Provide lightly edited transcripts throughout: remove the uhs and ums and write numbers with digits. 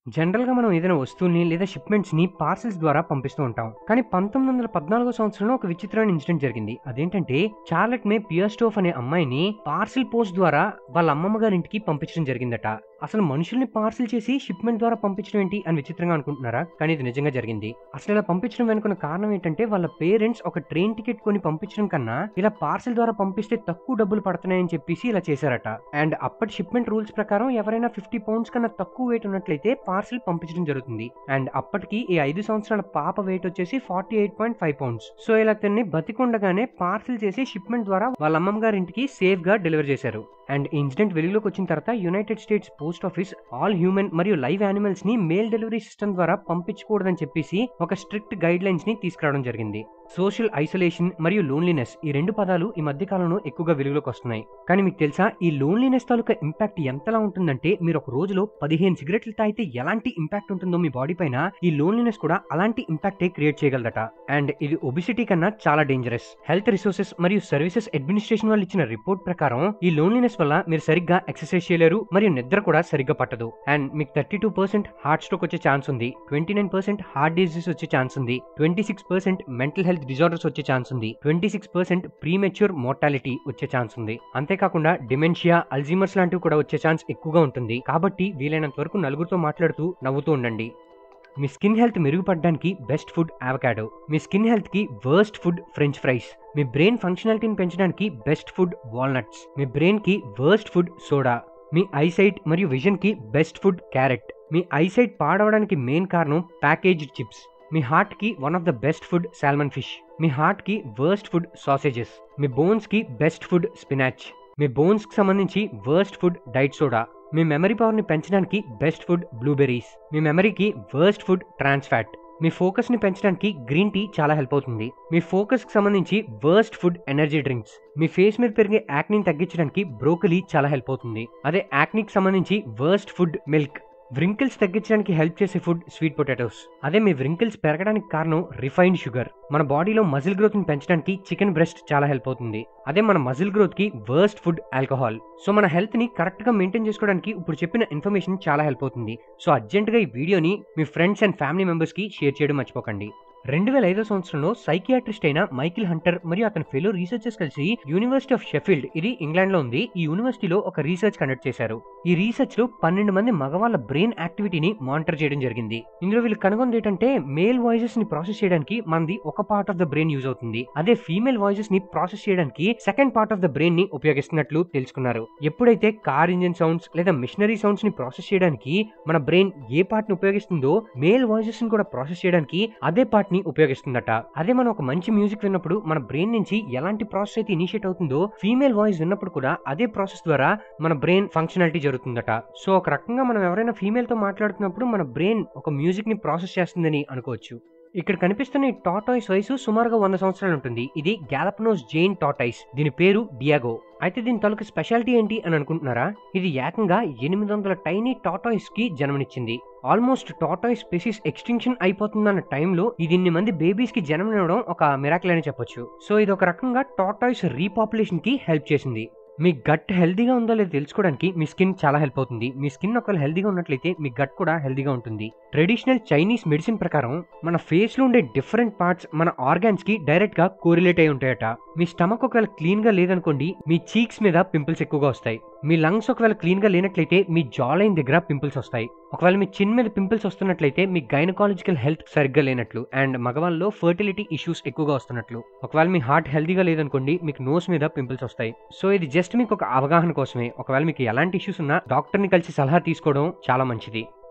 జనరల్‌గా మనం ఏదైనా వస్తువుల్ని లేదా షిప్‌మెంట్స్‌ని పార్సెల్స్ ద్వారా పంపిస్తూ ఉంటాం. కానీ 1914 సంవత్సరంలో ఒక విచిత్రమైన ఇన్సిడెంట్ జరిగింది. అదేంటంటే చార్లెట్ మే పియర్‌స్టోఫ్ అనే అమ్మాయిని పార్సెల్ పోస్ట్ ద్వారా వాళ్ళ అమ్మమ్మ గారింటికి పంపించడం జరిగిందట. అసలు మనుషుల్ని పార్సెల్ చేసి షిప్‌మెంట్ ద్వారా పంపించడం ఏంటి అని విచిత్రంగా అనుకుంటున్నారా? కానీ ఇది నిజంగా జరిగింది. అసలు ఇలా పంపించడం వెనుకున్న కారణం ఏంటంటే వాళ్ళ పేరెంట్స్ ఒక ట్రైన్ టికెట్ కొని పంపించడం కన్నా ఇలా పార్సెల్ ద్వారా పంపిస్తే తక్కువ డబ్బులు పడుతున్నాయని చెప్పేసి ఇలా చేశారట. అండ్ అప్పటి షిప్‌మెంట్ రూల్స్ ప్రకారం ఎవరైనా 50 పౌండ్స్ కన్నా తక్కువ వెయిట్ ఉన్నట్లయితే పార్సెల్ పంపించడం జరుగుతుంది. అండ్ అప్పటికి ఈ 5 సంవత్సరాల పాప వెయిట్ వచ్చేసి 48.5 పౌండ్స్. సో ఇలా తన్ని బతికుండగానే పార్సెల్ చేసి షిప్‌మెంట్ ద్వారా వాళ్ళ అమ్మమ్మ గారి ఇంటికి సేఫ్ గా డెలివర్ చేశారు. అండ్ ఈ ఇన్సిడెంట్ వెలుగులోకి వచ్చిన తర్వాత United states post office all human మరియు లైవ్ యానిమల్స్ ని మెయిల్ డెలివరీ సిస్టమ్ ద్వారా పంపించకూడదని చెప్పేసి ఒక స్ట్రిక్ట్ గైడ్ లైన్స్ ని తీసుకురావడం జరిగింది. సోషల్ ఐసోలేషన్ మరియు లోన్లీనెస్ ఈ రెండు పదాలు ఈ మధ్య కాలంలో ఎక్కువగా వెలుగులోకి వస్తున్నాయి. కానీ మీకు తెలుసా ఈ లోన్లీనెస్ తాలూకా ఇంపాక్ట్ ఎంతలా ఉంటుందంటే మీరు ఒక రోజులో 15 సిగరెట్లు తాగితే ఎలాంటి ఇంపాక్ట్ ఉంటుందో మీ బాడీ పైన ఈ లోన్లీనెస్ కూడా అలాంటి ఇంపాక్టే క్రియేట్ చేయగలదట. అండ్ ఇది ఒబిసిటీ కన్నా చాలా డేంజరస్. హెల్త్ రిసోర్సెస్ మరియు సర్వీసెస్ అడ్మినిస్ట్రేషన్ వాళ్ళు ఇచ్చిన రిపోర్ట్ ప్రకారం ఈ లోన్లీనెస్ వల్ల మీరు సరిగ్గా ఎక్సర్సైజ్ చేయలేరు మరియు నిద్ర కూడా సరిగ్గా పట్టదు. అండ్ మీకు 32% హార్ట్ స్ట్రోక్ వచ్చే ఛాన్స్ ఉంది, 29% హార్ట్ డిసీజ్ వచ్చే ఛాన్స్ ఉంది, 26% మెంటల్ హెల్త్ డిజార్డర్స్ వచ్చే ఛాన్స్ ఉంది, 26% ప్రీమెచ్యూర్ మోర్టాలిటీ వచ్చే ఛాన్స్ ఉంది. అంతేకాకుండా డిమెన్షియా, అల్జీమర్స్ లాంటివి కూడా వచ్చే ఛాన్స్ ఎక్కువగా ఉంటుంది. కాబట్టి వీలైనంత వరకు నలుగురితో మాట్లాడుతూ నవ్వుతూ ఉండండి. మీ స్కిన్ హెల్త్ మెరుగుపడడానికి బెస్ట్ ఫుడ్ అవకాడో, మీ స్కిన్ హెల్త్ కి వర్స్ట్ ఫుడ్ ఫ్రెంచ్ ఫ్రైస్, మీ బ్రెయిన్ ఫంక్షనాలిటీని పెంచడానికి బెస్ట్ ఫుడ్ వాల్నట్స్, మీ బ్రెయిన్ కి వర్స్ట్ ఫుడ్ సోడా, మీ ఐసైట్ మరియు విజన్ కి బెస్ట్ ఫుడ్ క్యారెట్, మీ ఐసైట్ పాడవడానికి మెయిన్ కారణం ప్యాకేజ్డ్ చిప్స్, మీ హార్ట్ కి one of the best food salmon fish, మీ హార్ట్ కి వర్స్ట్ ఫుడ్ సాసేజెస్, మీ బోన్స్ కి బెస్ట్ ఫుడ్ స్పినాచ్, మీ బోన్స్ కి సంబంధించి వర్స్ట్ ఫుడ్ డైట్ సోడా, మీ మెమరీ పవర్ ని పెంచడానికి బెస్ట్ ఫుడ్ బ్లూబెర్రీస్, మీ మెమరీకి వర్స్ట్ ఫుడ్ ట్రాన్స్ ఫ్యాట్, మీ ఫోకస్ ని పెంచడానికి గ్రీన్ టీ చాలా హెల్ప్ అవుతుంది. మీ ఫోకస్ కి సంబంధించి వర్స్ట్ ఫుడ్ ఎనర్జీ డ్రింక్స్, మీ ఫేస్ మీద పెరిగే యాక్నీని తగ్గించడానికి బ్రోకలీ చాలా హెల్ప్ అవుతుంది. అదే యాక్నీకి సంబంధించి వర్స్ట్ ఫుడ్ మిల్క్. వ్రింకిల్స్ తగ్గించడానికి హెల్ప్ చేసే ఫుడ్ స్వీట్ పొటాటోస్. అదే మీ వ్రింకిల్స్ పెరగడానికి కారణం రిఫైన్డ్ షుగర్. మన బాడీలో మజిల్ గ్రోత్ ని పెంచడానికి చికెన్ బ్రెస్ట్ చాలా హెల్ప్ అవుతుంది. అదే మన మజిల్ గ్రోత్ కి వర్స్ట్ ఫుడ్ ఆల్కహాల్. సో మన హెల్త్ ని కరెక్ట్ గా మెయింటైన్ చేసుకోవడానికి ఇప్పుడు చెప్పిన ఇన్ఫర్మేషన్ చాలా హెల్ప్ అవుతుంది. సో అర్జెంట్ గా ఈ వీడియోని మీ ఫ్రెండ్స్ అండ్ ఫ్యామిలీ మెంబర్స్ కి షేర్ చేయడం మర్చిపోకండి. 2005 సంవత్సరంలో సైకియాట్రిస్ట్ అయిన మైకిల్ హంటర్ మరియు అతని ఫెలో రీసెర్చర్స్ కలిసి యూనివర్సిటీ ఆఫ్ షెఫీల్డ్, ఇది ఇంగ్లాండ్ లో ఉంది, ఈ యూనివర్సిటీలో ఒక రీసెర్చ్ కండక్ట్ చేశారు. ఈ రీసెర్చ్ లో 12 మంది మగవాళ్ళ బ్రెయిన్ యాక్టివిటీని మానిటర్ చేయడం జరిగింది. ఇందులో వీళ్ళు కనుగొంది ఏంటంటే మేల్ వాయిసెస్ ని ప్రాసెస్ చేయడానికి మనది ఒక part of the brain use అవుతుంది. అదే ఫీమేల్ వాయిసెస్ ని ప్రాసెస్ చేయడానికి second part of the brain ని ఉపయోగిస్తున్నట్లు తెలుసుకున్నారు. ఎప్పుడైతే కార్ ఇంజిన్ సౌండ్స్ లేదా మిషనరీ సౌండ్స్ ని ప్రాసెస్ చేయడానికి మన బ్రెయిన్ ఏ పార్ట్ ని ఉపయోగిస్తుందో మేల్ వాయిసెస్ ని కూడా ప్రాసెస్ చేయడానికి అదే పార్ట్ ని ఉపయోగిస్తుందట. అదే మనం ఒక మంచి మ్యూజిక్ విన్నప్పుడు మన బ్రెయిన్ నుంచి ఎలాంటి ప్రాసెస్ అయితే ఇనిషియేట్ అవుతుందో ఫీమేల్ వాయిస్ విన్నప్పుడు కూడా అదే ప్రాసెస్ ద్వారా మన బ్రెయిన్ ఫంక్షనాలిటీ జరుగుతుందట. సో ఒక రకంగా మనం ఎవరైనా ఫీమేల్ తో మాట్లాడుతున్నప్పుడు మన బ్రెయిన్ ఒక మ్యూజిక్ ని ప్రాసెస్ చేస్తుందని అనుకోవచ్చు. ఇక్కడ కనిపిస్తున్న ఈ టార్టాయిస్ వయసు సుమారుగా 100 సంవత్సరాలు ఉంటుంది. ఇది గ్యాలపనోస్ జైన్ టార్టాయిస్. దీని పేరు డియాగో. అయితే దీని తాలూకు స్పెషాలిటీ ఏంటి అని అనుకుంటున్నారా? ఇది ఏకంగా 800 టైనీ టార్టాయిస్ కి జన్మనిచ్చింది. ఆల్మోస్ట్ టార్టాయిస్ స్పెసిస్ ఎక్స్టింక్షన్ అయిపోతుందన్న టైంలో ఇది ఇన్ని మంది బేబీస్ కి జన్మనివ్వడం ఒక మిరాకిల్ అని చెప్పొచ్చు. సో ఇది ఒక రకంగా టార్టాయిస్ రీపాపులేషన్ కి హెల్ప్ చేసింది. మీ గట్ హెల్దీగా ఉందో లేదో తెలుసుకోవడానికి మీ స్కిన్ చాలా హెల్ప్ అవుతుంది. మీ స్కిన్ ఒకవేళ హెల్దీగా ఉన్నట్లయితే మీ గట్ కూడా హెల్దీగా ఉంటుంది. ట్రెడిషనల్ చైనీస్ మెడిసిన్ ప్రకారం మన ఫేస్ లో ఉండే డిఫరెంట్ పార్ట్స్ మన ఆర్గాన్స్ కి డైరెక్ట్ గా కోరిలేట్ అయి ఉంటాయట. మీ స్టమక్ ఒకవేళ క్లీన్ గా లేదనుకోండి మీ చీక్స్ మీద పింపుల్స్ ఎక్కువగా వస్తాయి. మీ లంగ్స్ ఒకవేళ క్లీన్ గా లేనట్లయితే మీ జా లైన్ దగ్గర పింపుల్స్ వస్తాయి. ఒకవేళ మీ చిన్ మీద పింపుల్స్ వస్తున్నట్లయితే మీ గైనకాలజికల్ హెల్త్ సరిగ్గా లేనట్లు అండ్ మగవాళ్ళలో ఫర్టిలిటీ ఇష్యూస్ ఎక్కువగా వస్తున్నట్లు. ఒకవేళ మీ హార్ట్ హెల్దీగా లేదనుకోండి మీకు నోస్ మీద పింపుల్స్ వస్తాయి. సో ఇది జస్ట్ మీకు ఒక అవగాహన కోసమే. ఒకవేళ మీకు ఎలాంటి ఇష్యూస్ ఉన్నా డాక్టర్ ని కలిసి సలహా తీసుకోవడం చాలా మంచిది.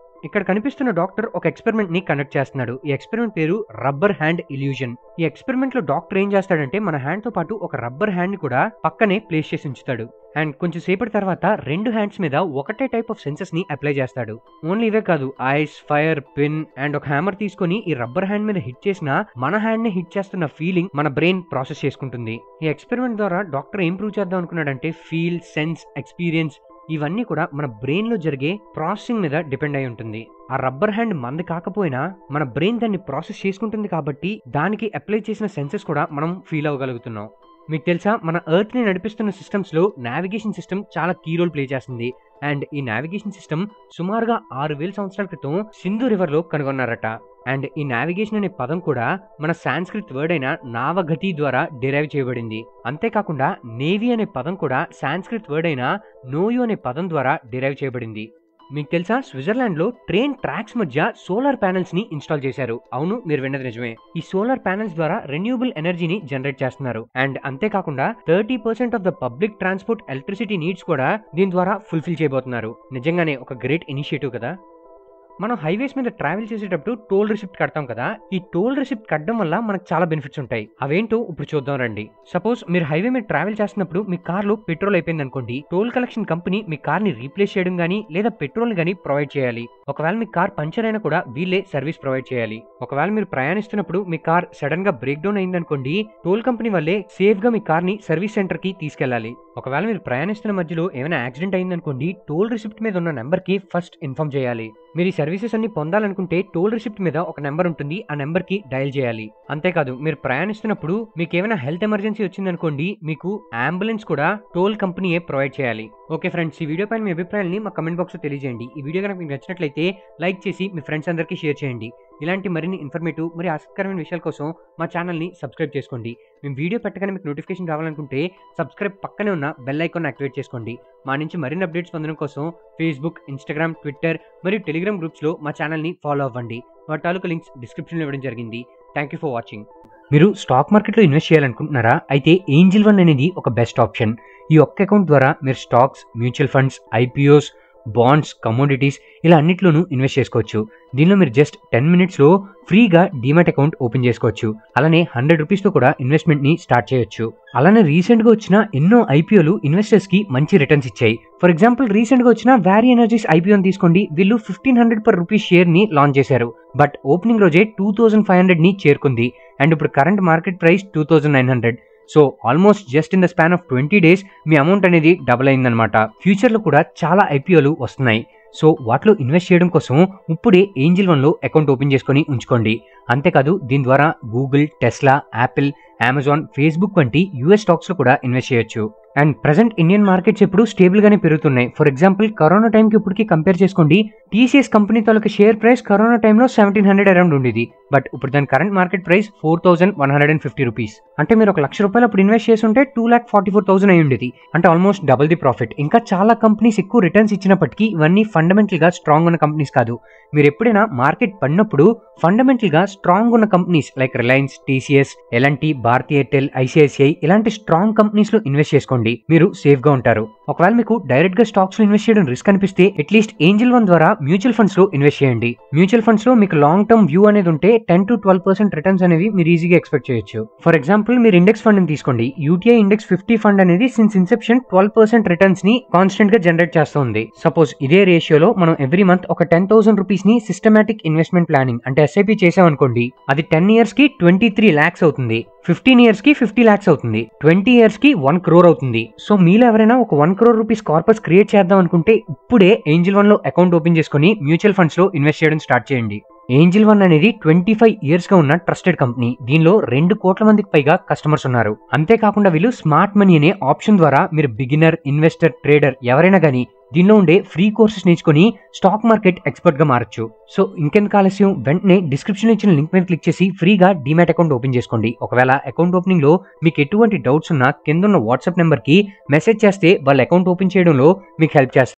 ఇక్కడ కనిపిస్తున్న డాక్టర్ ఒక ఎక్స్పెరిమెంట్ ని కండక్ట్ చేస్తున్నాడు. ఈ ఎక్స్పెరిమెంట్ పేరు రబ్బర్ హ్యాండ్ ఇల్యూజన్. ఈ ఎక్స్పెరిమెంట్ లో డాక్టర్ ఏం చేస్తాడంటే మన హ్యాండ్ తో పాటు ఒక రబ్బర్ హ్యాండ్ ని కూడా పక్కనే ప్లేస్ చేసి ఉంచుతాడు. అండ్ కొంచెం సేపటి తర్వాత 2 హ్యాండ్స్ మీద ఒకటే టైప్ ఆఫ్ సెన్సెస్ ని అప్లై చేస్తాడు. ఓన్లీ ఇవే కాదు, ఐస్, ఫైర్, పిన్ అండ్ ఒక హ్యామర్ తీసుకొని ఈ రబ్బర్ హ్యాండ్ మీద హిట్ చేసినా మన హ్యాండ్ ని హిట్ చేస్తున్న ఫీలింగ్ మన బ్రెయిన్ ప్రాసెస్ చేసుకుంటుంది. ఈ ఎక్స్పెరిమెంట్ ద్వారా డాక్టర్ ఏం ప్రూవ్ చేద్దాం అనుకున్నాడంటే ఫీల్, సెన్స్, ఎక్స్పీరియన్స్ ఇవన్నీ కూడా మన బ్రెయిన్ లో జరిగే ప్రాసెసింగ్ మీద డిపెండ్ అయి ఉంటుంది. ఆ రబ్బర్ హ్యాండ్ మంది కాకపోయినా మన బ్రెయిన్ దాన్ని ప్రాసెస్ చేసుకుంటుంది కాబట్టి దానికి అప్లై చేసిన సెన్సెస్ కూడా మనం ఫీల్ అవ్వగలుగుతున్నాం. మీకు తెలుసా, మన ఎర్త్ ని నడిపిస్తున్న సిస్టమ్స్ లో నావిగేషన్ సిస్టమ్ చాలా కీ రోల్ ప్లే చేస్తుంది. అండ్ ఈ నావిగేషన్ సిస్టమ్ సుమారుగా 6000 సంవత్సరాల క్రితం సింధు రివర్ లో కనుగొన్నారట. అండ్ ఈ నావిగేషన్ అనే పదం కూడా మన సాంస్క్రిట్ వర్డ్ అయిన నావగతి ద్వారా డిరైవ్ చేయబడింది. అంతేకాకుండా నేవీ అనే పదం కూడా సాంస్క్రిట్ వర్డ్ అయిన నోయు అనే పదం ద్వారా డిరైవ్ చేయబడింది. మీకు తెలుసా, స్విట్జర్లాండ్ లో ట్రైన్ ట్రాక్స్ మధ్య సోలార్ ప్యానెల్స్ ని ఇన్స్టాల్ చేశారు. అవును, మీరు విన్నది నిజమే. ఈ సోలార్ ప్యానెల్స్ ద్వారా రెన్యూబుల్ ఎనర్జీని జనరేట్ చేస్తున్నారు. అండ్ అంతేకాకుండా 30% of the public transport electricity needs కూడా దీని ద్వారా ఫుల్ఫిల్ చేయబోతున్నారు. నిజంగానే ఒక గ్రేట్ ఇనిషియేటివ్ కదా. మనం హైవేస్ మీద ట్రావెల్ చేసేటప్పుడు టోల్ రిసిప్ట్ కడతాం కదా. ఈ టోల్ రిసిప్ట్ కట్టడం వల్ల మనకు చాలా బెనిఫిట్స్ ఉంటాయి. అవేంటో ఇప్పుడు చూద్దాం రండి. సపోజ్ మీరు హైవే మీద ట్రావెల్ చేస్తున్నప్పుడు మీ కార్ లో పెట్రోల్ అయిపోయింది అనుకోండి. టోల్ కలెక్షన్ కంపెనీ మీ కార్ ని రీప్లేస్ చేయడం గానీ లేదా పెట్రోల్ గానీ ప్రొవైడ్ చేయాలి. ఒకవేళ మీ కార్ పంచర్ అయినా కూడా వీళ్ళే సర్వీస్ ప్రొవైడ్ చేయాలి. ఒకవేళ మీరు ప్రయాణిస్తున్నప్పుడు మీ కార్ సడన్ గా బ్రేక్ డౌన్ అయిందనుకోండి, టోల్ కంపెనీ వల్లే సేఫ్ గా మీ కార్ ని సర్వీస్ సెంటర్ కి తీసుకెళ్లాలి. ఒకవేళ మీరు ప్రయాణిస్తున్న మధ్యలో ఏమైనా యాక్సిడెంట్ అయిందనుకోండి, టోల్ రిసిప్ట్ మీద ఉన్న నెంబర్ కి ఫస్ట్ ఇన్ఫార్మ్ చేయాలి. మీరు ఈ సర్వీసెస్ అన్ని పొందాలనుకుంటే టోల్ రిసిప్ట్ మీద ఒక నెంబర్ ఉంటుంది, ఆ నెంబర్ కి డయల్ చేయాలి. అంతేకాదు, మీరు ప్రయాణిస్తున్నప్పుడు మీకు ఏమైనా హెల్త్ ఎమర్జెన్సీ వచ్చిందనుకోండి, మీకు అంబులెన్స్ కూడా టోల్ కంపెనీయే ప్రొవైడ్ చేయాలి. ఓకే ఫ్రెండ్స్, ఈ వీడియో పైన మీ అభిప్రాయాన్ని మా కమెంట్ బాక్స్ లో తెలియజేయండి. ఈ వీడియో కనుక మీకు నచ్చినట్లయితే లైక్ చేసి మీ ఫ్రెండ్స్ అందరికీ షేర్ చేయండి. ఇలాంటి మరిన్ని ఇన్ఫర్మేటివ్ మరియు ఆసక్తికరమైన విషయాల కోసం మా ఛానల్ని సబ్స్క్రైబ్ చేసుకోండి. మేము వీడియో పెట్టగానే మీకు నోటిఫికేషన్ రావాలనుకుంటే సబ్స్క్రైబ్ పక్కనే ఉన్న బెల్ ఐకాన్ యాక్టివేట్ చేసుకోండి. మా నుంచి మరిన్ని అప్డేట్స్ పొందడం కోసం ఫేస్బుక్, ఇన్స్టాగ్రామ్, ట్విట్టర్ మరియు టెలిగ్రామ్ గ్రూప్స్లో మా ఛానల్ని ఫాలో అవ్వండి. వాటి తాలూకు లింక్స్ డిస్క్రిప్షన్లో ఇవ్వడం జరిగింది. Thank you for watching. మీరు స్టాక్ మార్కెట్లో ఇన్వెస్ట్ చేయాలనుకుంటున్నారా? అయితే ఏంజిల్ వన్ అనేది ఒక బెస్ట్ ఆప్షన్. ఈ ఒక్క అకౌంట్ ద్వారా మీరు stocks, mutual funds, IPOs, bonds, commodities ఇలా అన్నిట్లోనూ ఇన్వెస్ట్ చేసుకోవచ్చు. దీనిలో మీరు జస్ట్ 10 minutesలో ఫ్రీగా డీమాట్ అకౌంట్ ఓపెన్ చేసుకోవచ్చు. అలానే 100 rupeesతో కూడా ఇన్వెస్ట్మెంట్ ని స్టార్ట్ చేయొచ్చు. అలానే రీసెంట్ గా వచ్చిన ఎన్నో ఐపీఓలు ఇన్వెస్టర్స్ కి మంచి రిటర్న్స్ ఇచ్చాయి. ఫర్ ఎగ్జాంపుల్, రీసెంట్ గా వచ్చిన వ్యారీ ఎనర్జీస్ ఐపీఓని తీసుకోండి. వీళ్ళు 1500 per rupee షేర్ ని లాంచ్ చేశారు. బట్ ఓపెనింగ్ రోజే 2500 ని చేరుకుంది. అండ్ ఇప్పుడు current market price 2900. So almost just in the span of 20 days me amount అనేది డబుల్ అయిందనమాట. ఫ్యూచర్లో కూడా చాలా ఐపీఓలు వస్తున్నాయి. సో వాటిలో ఇన్వెస్ట్ చేయడం కోసం ఇప్పుడే ఏంజిల్ వన్లో అకౌంట్ ఓపెన్ చేసుకొని ఉంచుకోండి. అంతేకాదు, దీని ద్వారా Google, Tesla, Apple, Amazon, Facebook వంటి యూఎస్ స్టాక్స్లో కూడా ఇన్వెస్ట్ చేయొచ్చు. అండ్ ప్రజెంట్ ఇండియన్ మార్కెట్స్ ఎప్పుడు స్టేబుల్ గానే పెరుగుతున్నాయి. ఫర్ ఎగ్జాంపుల్, కరోనా టైంకి ఇప్పటికి కంపేర్ చేసుకోండి. టీసీఎస్ కంపెనీ తాలూకు షేర్ ప్రైస్ కరోనా టైంలో 1700 అరౌండ్ ఉండేది. బట్ ఇప్పుడు దాని కరెంట్ మార్కెట్ ప్రైస్ 4150 రూపీస్. అంటే మీరు ₹1,00,000 అప్పుడు ఇన్వెస్ట్ చేసి ఉంటే 2,44,000 అయి ఉండేది. అంటే ఆల్మోస్ట్ డబుల్ ది ప్రాఫిట్. ఇంకా చాలా కంపెనీస్ ఎక్కువ రిటర్న్స్ ఇచ్చినప్పటికీ ఇవన్నీ ఫండమెంటల్ గా స్ట్రాంగ్ ఉన్న కంపెనీస్ కాదు. మీరు ఎప్పుడైనా మార్కెట్ పడినప్పుడు ఫండమెంటల్ గా స్ట్రాంగ్ ఉన్న companies like Reliance, TCS, LNT, Bharti Airtel, ICICI ఇలాంటి స్ట్రాంగ్ కంపెనీస్ లో ఇన్వెస్ట్ చేసుకోండి. మీరు సేఫ్ గా ఉంటారు. ఒకవేళ మీకు డైరెక్ట్ గా స్టాక్స్ లో ఇన్వెస్ట్ చేయడం రిస్క్ అనిపిస్తే అట్లీస్ట్ ఏంజిల్ వన్ ద్వారా మ్యూచువల్ ఫండ్స్ లో ఇన్వెస్ట్ చేయండి. మ్యూచువల్ ఫండ్స్ లో మీకు లాంగ్ టర్మ్ వ్యూ అనేది ఉంటే 10 to 12% రిటర్న్స్ అనేవి మీరు ఈజీగా ఎక్స్పెక్ట్ చేయొచ్చు. ఫర్ ఎగ్జాంపుల్, మీరు ఇండెక్స్ ఫండ్ ని తీసుకోండి. యూటీఐ ఇండెక్స్ 50 ఫండ్ అనేది సిన్స్ ఇన్సెప్షన్ 12% రిటర్న్స్ ని కాన్స్టెంట్ గా జనరేట్ చేస్తుంది. సపోజ్ ఇదే రేషియోలో మనం ఎవ్రీ మంత్ ఒక 10,000 రూపీస్ ని సిస్టమాటిక్ ఇన్వెస్ట్మెంట్ ప్లానింగ్ అంటే ఎస్ఐపి చేసామనుకోండి, అది 10 years కి 23 lakhs అవుతుంది. 15 years కి 50 lakhs అవుతుంది. 20 years కి 1 crore అవుతుంది. సో మీలో ఎవరైనా ఒక 1 crore rupees కార్పస్ క్రియేట్ చేద్దాం అనుకుంటే ఇప్పుడే ఏంజిల్ వన్ లో అకౌంట్ ఓపెన్ చేసుకుని మ్యూచువల్ ఫండ్స్ లో ఇన్వెస్ట్ చేయడం స్టార్ట్ చేయండి. ఏంజిల్ వన్ అనేది 25 years గా ఉన్న ట్రస్టెడ్ కంపెనీ. దీనిలో 2 కోట్ల మందికి పైగా కస్టమర్స్ ఉన్నారు. అంతేకాకుండా వీళ్ళు స్మార్ట్ మనీ అనే ఆప్షన్ ద్వారా మీరు బిగినర్, ఇన్వెస్టర్, ట్రేడర్ ఎవరైనా కానీ దీనిలో ఉండే ఫ్రీ కోర్సెస్ నేర్చుకుని స్టాక్ మార్కెట్ ఎక్స్పర్ట్ గా మారచ్చు. సో ఇంకెందుకు ఆలస్యం, వెంటనే డిస్క్రిప్షన్ ఇచ్చిన లింక్ మీద క్లిక్ చేసి ఫ్రీగా డీమాట్ అకౌంట్ ఓపెన్ చేసుకోండి. ఒకవేళ అకౌంట్ ఓపెనింగ్ లో మీకు ఎటువంటి డౌట్స్ ఉన్నా కింద ఉన్న వాట్సాప్ నెంబర్ కి మెసేజ్ చేస్తే వాళ్ళ అకౌంట్ ఓపెన్ చేయడంలో మీకు హెల్ప్ చేస్తారు.